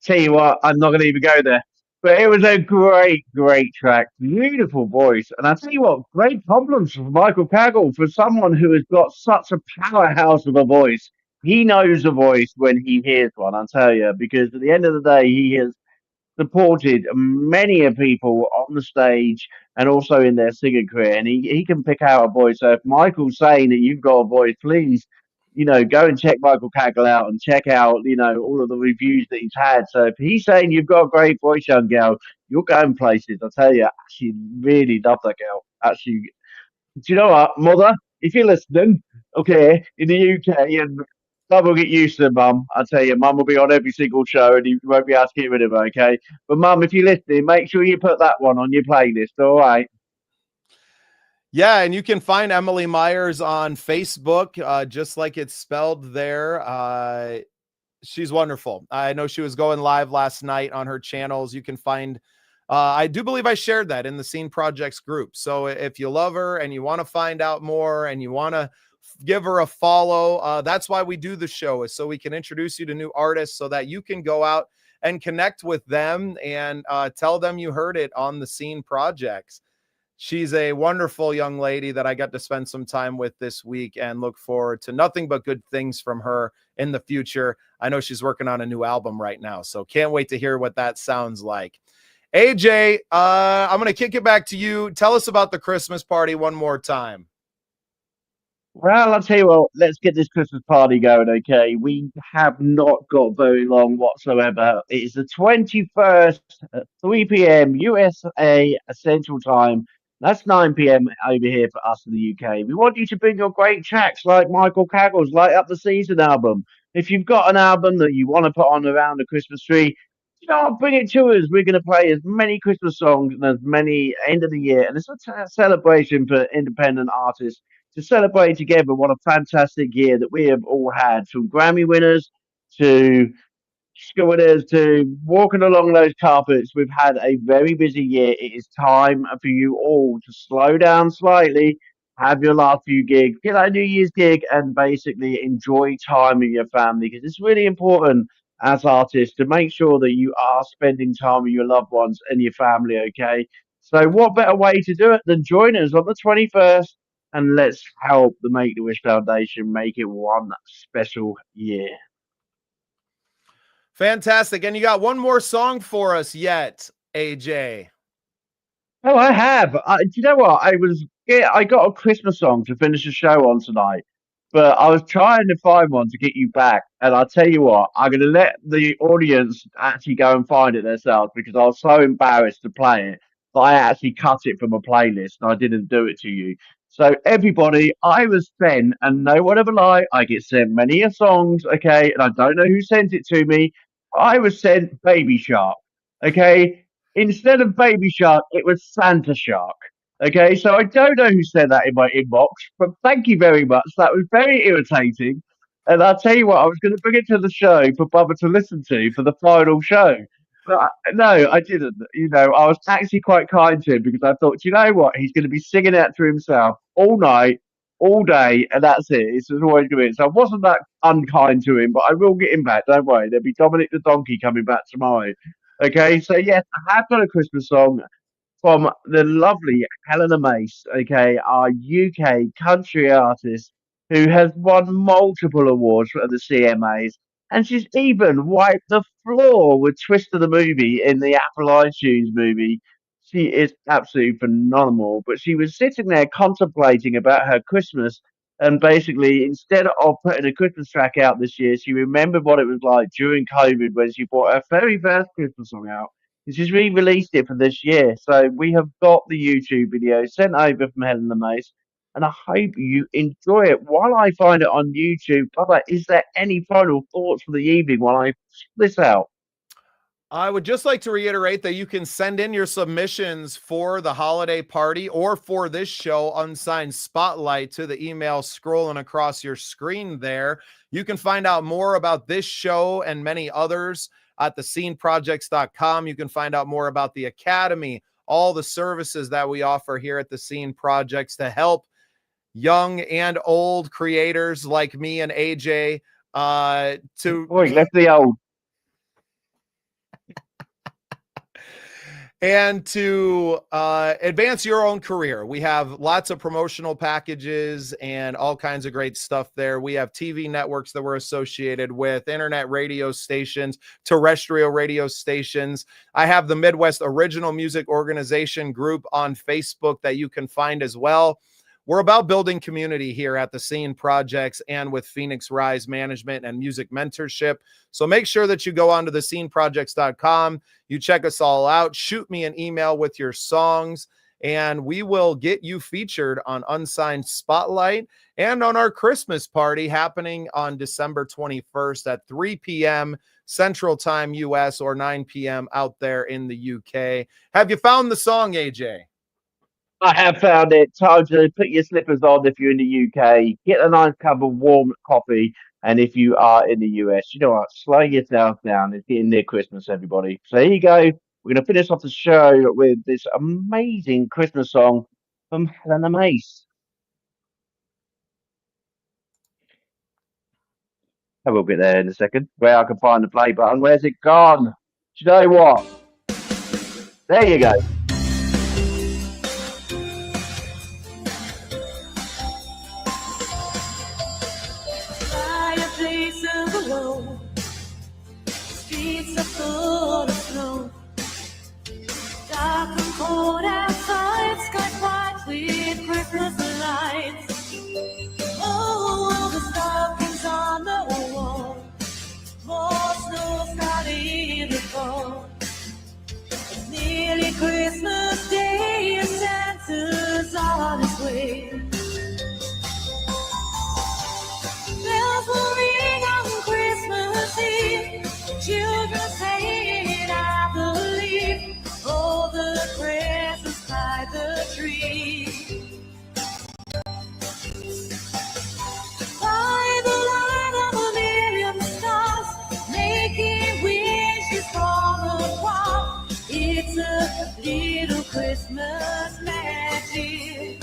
Tell you what, I'm not going to even go there. But it was a great, great track. Beautiful voice. And I tell you what, great compliments from Michael Kaggle for someone who has got such a powerhouse of a voice. He knows a voice when he hears one, I'll tell you, because at the end of the day, he has supported many of people on the stage and also in their singing career. And he can pick out a voice. So if Michael's saying that you've got a voice, please, go and check Michael Kaggle out and check out, all of the reviews that he's had. So if he's saying you've got a great voice, young girl, you're going places. I tell you, actually really love that girl. Actually, do you know what, mother? If you're listening, okay, in the UK, and Mum will get used to Mum. I tell you, Mum will be on every single show, and you won't be able to get rid of her, okay? But Mum, if you're listening, make sure you put that one on your playlist, all right? Yeah, and you can find Emily Myers on Facebook, just like it's spelled there. She's wonderful. I know she was going live last night on her channels. You can find, I do believe I shared that in the Scene Projects group. So if you love her and you want to find out more and you want to give her a follow, that's why we do the show, is so we can introduce you to new artists so that you can go out and connect with them and tell them you heard it on the Scene Projects. She's a wonderful young lady that I got to spend some time with this week and look forward to nothing but good things from her in the future. I know she's working on a new album right now, so can't wait to hear what that sounds like. AJ, I'm going to kick it back to you. Tell us about the Christmas party one more time. Well, I'll tell you what, let's get this Christmas party going, okay? We have not got very long whatsoever. It is the 21st at 3 p.m. USA Central Time. That's 9 p.m. over here for us in the UK. We want you to bring your great tracks like Michael Kaggle's Light Up the Season album. If you've got an album that you want to put on around the Christmas tree, bring it to us. We're going to play as many Christmas songs and as many end of the year. And it's a celebration for independent artists to celebrate together what a fantastic year that we have all had, from Grammy winners to schoolers to walking along those carpets. We've had a very busy year. It is time for you all to slow down slightly, have your last few gigs, get that New Year's gig, and basically enjoy time with your family, because it's really important as artists to make sure that you are spending time with your loved ones and your family, okay? So, what better way to do it than join us on the 21st, and let's help the Make the Wish Foundation make it one special year. Fantastic. And you got one more song for us yet, AJ. Oh, I have. Do you know what? I got a Christmas song to finish the show on tonight, but I was trying to find one to get you back. And I'll tell you what, I'm going to let the audience actually go and find it themselves, because I was so embarrassed to play it that I actually cut it from a playlist and I didn't do it to you. So everybody, I was sent, and no one ever lie, I get sent many a songs, okay, and I don't know who sent it to me. I was sent Baby Shark, okay? Instead of Baby Shark, it was Santa Shark. Okay, so I don't know who said that in my inbox, but thank you very much. That was very irritating. And I'll tell you what, I was going to bring it to the show for Bubba to listen to for the final show. But no, I didn't. I was actually quite kind to him, because I thought, you know what, he's going to be singing that to himself all night, all day, and that's it. It's just always going to be. So I wasn't that unkind to him, but I will get him back. Don't worry. There'll be Dominic the Donkey coming back tomorrow. Okay, so yes, I have got a Christmas song from the lovely Helena Mace, okay, our UK country artist who has won multiple awards at the CMAs, and she's even wiped the floor with Twister the movie in the Apple iTunes movie. She is absolutely phenomenal, but she was sitting there contemplating about her Christmas, and basically, instead of putting a Christmas track out this year, she remembered what it was like during COVID when she brought her very first Christmas song out. And she's re-released it for this year. So we have got the YouTube video sent over from Helen the Mace, and I hope you enjoy it. While I find it on YouTube, Bubba, is there any final thoughts for the evening while I this out? I would just like to reiterate that you can send in your submissions for the holiday party or for this show, Unsigned Spotlight, to the email scrolling across your screen there. You can find out more about this show and many others at thesceneprojects.com. You can find out more about the Academy, all the services that we offer here at the Scene Projects to help young and old creators like me and AJ left the old. And to advance your own career. We have lots of promotional packages and all kinds of great stuff there. We have TV networks that we're associated with, internet radio stations, terrestrial radio stations. I have the Midwest Original Music Organization group on Facebook that you can find as well. We're about building community here at the Scene Projects and with Phoenix Rise Management and Music Mentorship. So make sure that you go on to thesceneprojects.com. You check us all out. Shoot me an email with your songs, and we will get you featured on Unsigned Spotlight and on our Christmas party happening on December 21st at 3 p.m. Central Time US or 9 p.m. out there in the UK. Have you found the song, AJ? I have found it. Time to put your slippers on if you're in the UK. Get a nice cup of warm coffee. And if you are in the US, you know what? Slow yourself down. It's getting near Christmas, everybody. So here you go. We're going to finish off the show with this amazing Christmas song from Helena Mace. I will get there in a second. Where I can find the play button. Where's it gone? Do you know what? There you go. Streets are full of snow. Dark and cold outside, sky white with Christmas lights. Oh, the stockings on the wall. More snow starting to fall. It's nearly Christmas Day and Santa's on his way. Bells will ring on Christmas Eve. Children saying, I believe, oh, the presents by the tree. By the light of a million stars, making wishes from afar. It's a little Christmas magic.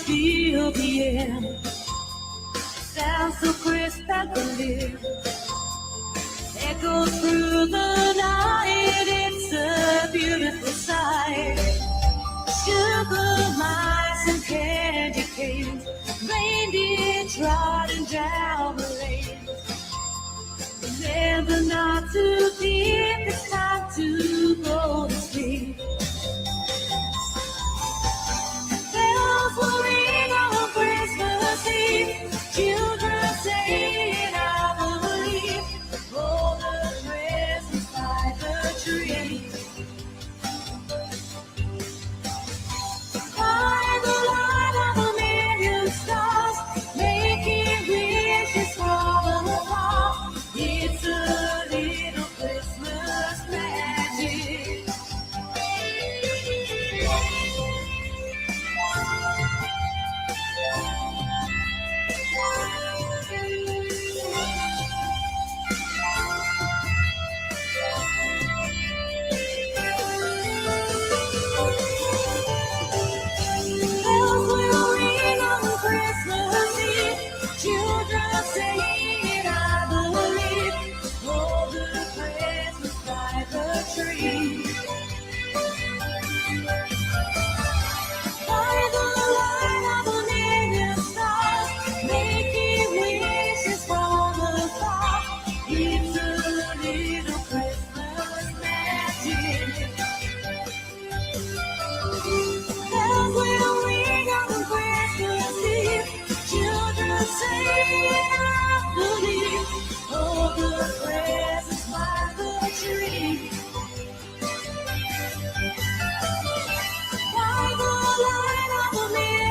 Feel the air, sounds so crisp and clear. Echoes through the night, it's a beautiful sight. Sugar mice and candy canes, reindeer trotting down the lane. Remember not to think it's time to go to sleep. Bells will ring on Christmas Eve. Children saying, I believe, oh, the presents by the tree. By the light of a million stars, making wishes from afar. It's a little Christmas magic. Children saying, I believe, oh, the presents by the tree. By the light of a million stars, making wishes from afar. It's a little Christmas magic. Bells will ring on Christmas Eve. Children saying, I believe, oh, the presents by the tree. By the light of a million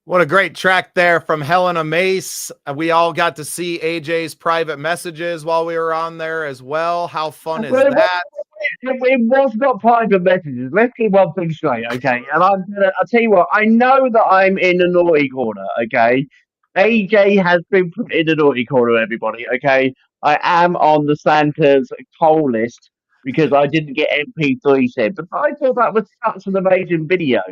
What a great track there from Helena Mace. We all got to see AJ's private messages while we were on there as well. How fun is that? It was not private messages. Let's keep one thing straight, okay? And I'll tell you what, I know that I'm in the naughty corner, okay? AJ has been put in the naughty corner, everybody, okay? I am on the Santa's call list because I didn't get MP3 sent, but I thought that was such an amazing video.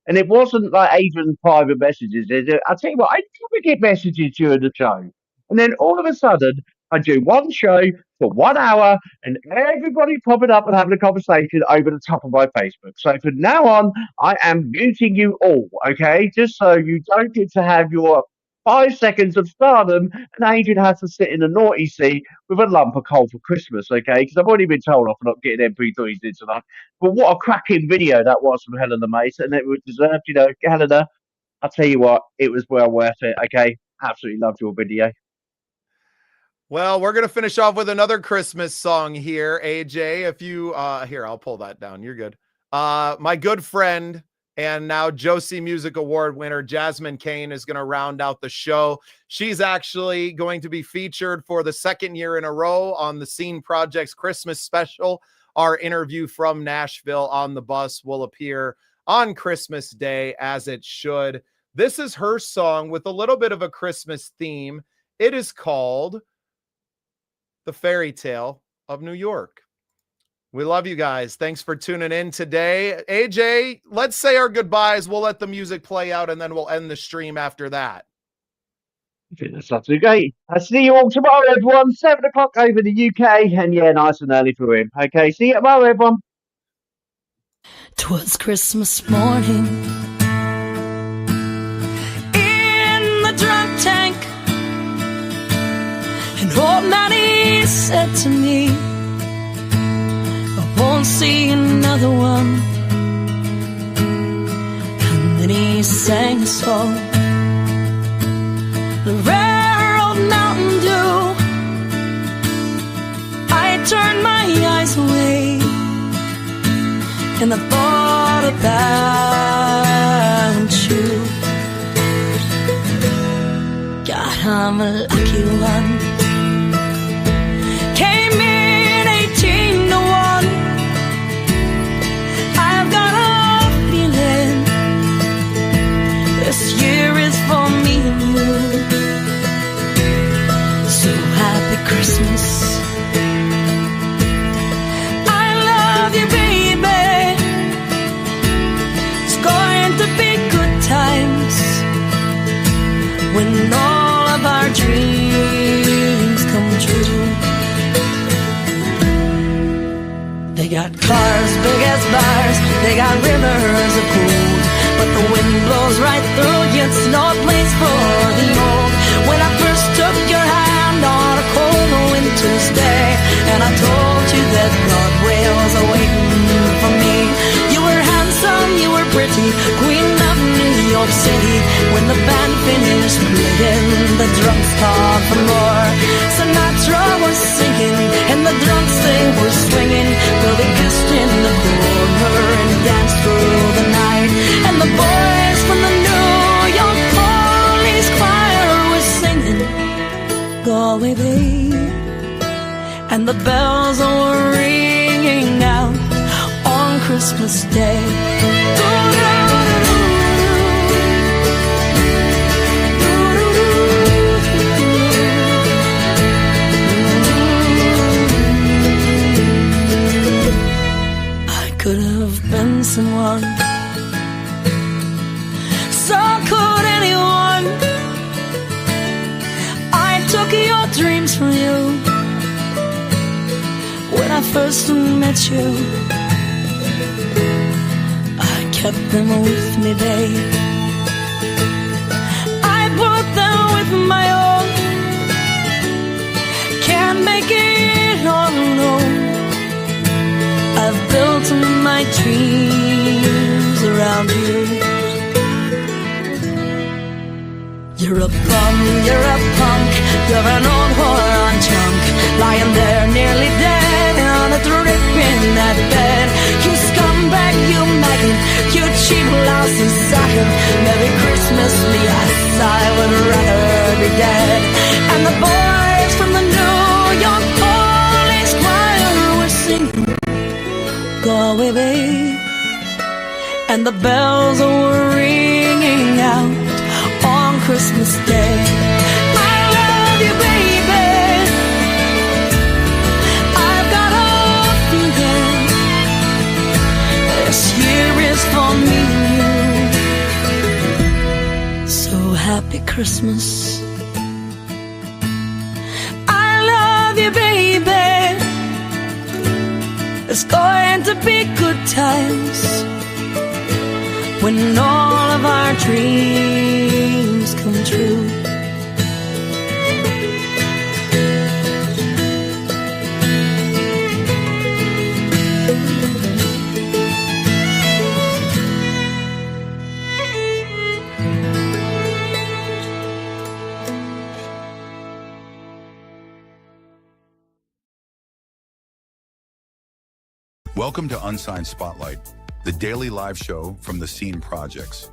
And it wasn't like Adrian's private messages. I'll tell you what, I never get messages during the show. And then all of a sudden, I do one show for 1 hour and everybody popping up and having a conversation over the top of my Facebook. So from now on, I am muting you all, okay? Just so you don't get to have your 5 seconds of stardom and Adrian has to sit in a naughty seat with a lump of coal for Christmas, okay? Because I've already been told off for not getting MP3s in tonight. But what a cracking video that was from Helena Mace, and it was deserved, you know, Helena, I'll tell you what, it was well worth it, okay? Absolutely loved your video. Well, we're going to finish off with another Christmas song here, AJ. If you, here, I'll pull that down. You're good. My good friend and now Josie Music Award winner Jasmine Kane is going to round out the show. She's actually going to be featured for the second year in a row on the Scene Project's Christmas special. Our interview from Nashville on the bus will appear on Christmas Day, as it should. This is her song with a little bit of a Christmas theme. It is called The Fairy Tale of New York. We love you guys. Thanks for tuning in today. AJ, let's say our goodbyes. We'll let the music play out and then we'll end the stream after that. That's absolutely great. I'll see you all tomorrow, everyone. 7 o'clock over the UK. And yeah, nice and early for him. Okay, see you tomorrow, everyone. 'Twas Christmas morning in the drunk tank, and old Nanny said to me, I won't see another one. And then he sang a song, the rare old Mountain Dew. I turned my eyes away and I thought about you. God, I'm a lucky one. Came in 18-1. I've got a feeling this year is for me and you. So happy Christmas. I love you, baby. To be good times when all of our dreams come true. They got cars big as bars, they got rivers of gold, but the wind blows right through you, it's no place for the old. When I first took your hand on a cold winter's day, and I told you that Broadway's waiting for me, you were handsome, you were pretty, queen of New York City. When the band finished playing, the drums called for more. Sinatra was singing and the drums they were swinging, well they kissed in the corner and danced through the night. And the boys from the New York Police Choir were singing Galway Bay, and the bells were ringing out on Christmas Day. I could have been someone, so could anyone. I took your dreams from you when I first met you. Kept them with me, babe. I put them with my own. Can't make it all alone. I've built my dreams around you. You're a bum, you're a punk, you're an old whore-on chunk, lying there nearly dead on a drip in that bed. You scumbag, you maggot, you cheap, lousy sacker. Merry Christmas, me and the bells were ringing out on Christmas Day. I love you, baby. I've got a feeling this year is for me and you. So happy Christmas. I love you, baby. It's going to be good times when all of our dreams come true. Welcome to Unsigned Spotlight, the daily live show from the Scene Projects.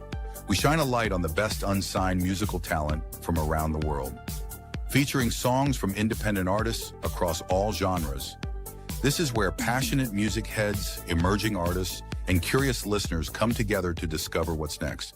We shine a light on the best unsigned musical talent from around the world, featuring songs from independent artists across all genres. This is where passionate music heads, emerging artists, and curious listeners come together to discover what's next.